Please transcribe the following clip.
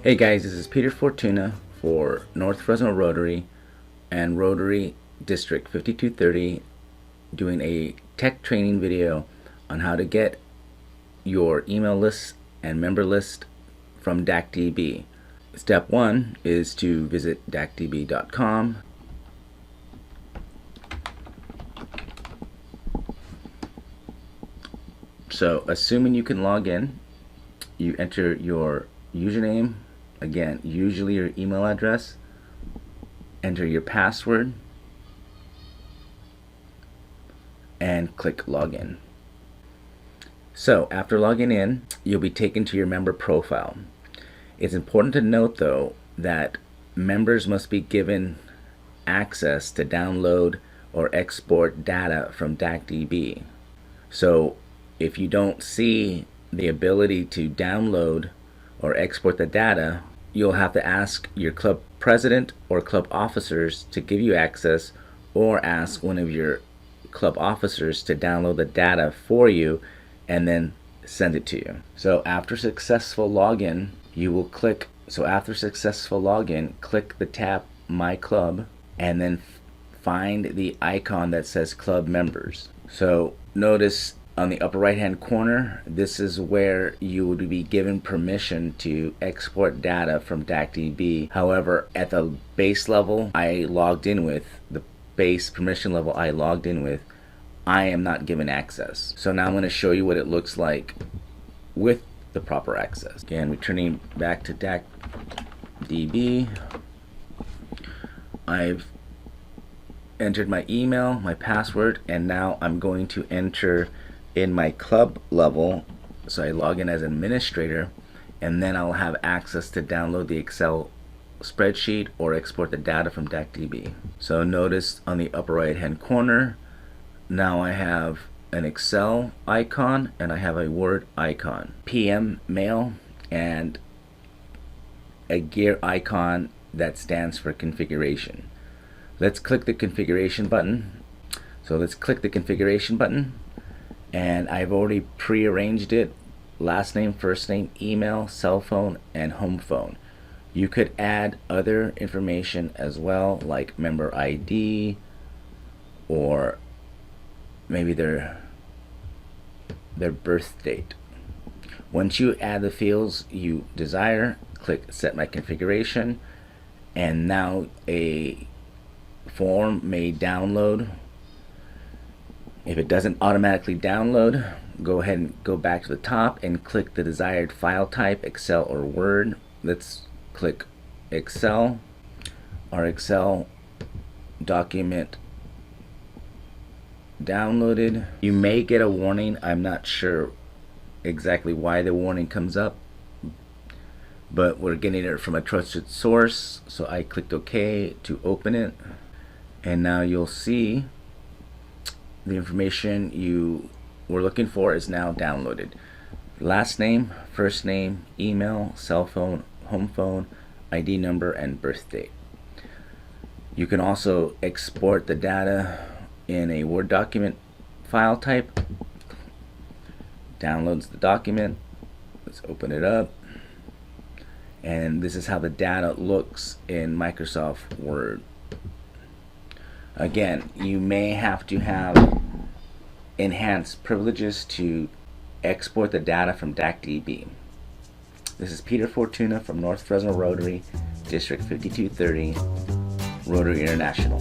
Hey guys, this is Peter Fortuna for North Fresno Rotary and Rotary District 5230 doing a tech training video on how to get your email list and member list from DacDb. Step 1 is to visit DacDb.com. So assuming you can log in, you enter your username, again usually your email address, enter your password, and click login. So after logging in, you'll be taken to your member profile. It's important to note though that members must be given access to download or export data from DacDb. So if you don't see the ability to download or export the data, you'll have to ask your club president or club officers to give you access, or ask one of your club officers to download the data for you and then send it to you. So after successful login, click the tab My Club and then find the icon that says Club Members. So notice on the upper right hand corner, this is where you would be given permission to export data from DacDb. However, at the base level I logged in with, the base permission level I logged in with, I am not given access. So now I'm going to show you what it looks like with the proper access. Again, returning back to DacDb, I've entered my email, my password, and now I'm going to enter in my club level. So I log in as an administrator, and then I'll have access to download the Excel spreadsheet or export the data from DacDb. So notice on the upper right hand corner, now I have an Excel icon and I have a Word icon, PM mail, and a gear icon that stands for configuration. Let's click the configuration button. So let's click the configuration button, and I've already prearranged it: last name, first name, email, cell phone, and home phone. You could add other information as well, like member ID, or maybe their birth date. Once you add the fields you desire, click Set My Configuration, and now a form may download. If it doesn't automatically download, go ahead and go back to the top and click the desired file type, Excel or Word. Let's click Excel. Our Excel document downloaded. You may get a warning. I'm not sure exactly why the warning comes up, but we're getting it from a trusted source, so I clicked OK to open it, and now you'll see the information you were looking for is now downloaded: last name, first name, email, cell phone, home phone, ID number, and birth date. You can also export the data in a Word document file type. Downloads the document. Let's open it up, and this is how the data looks in Microsoft Word. Again, you may have to have enhanced privileges to export the data from DacDb. This is Peter Fortuna from North Fresno Rotary, District 5230, Rotary International.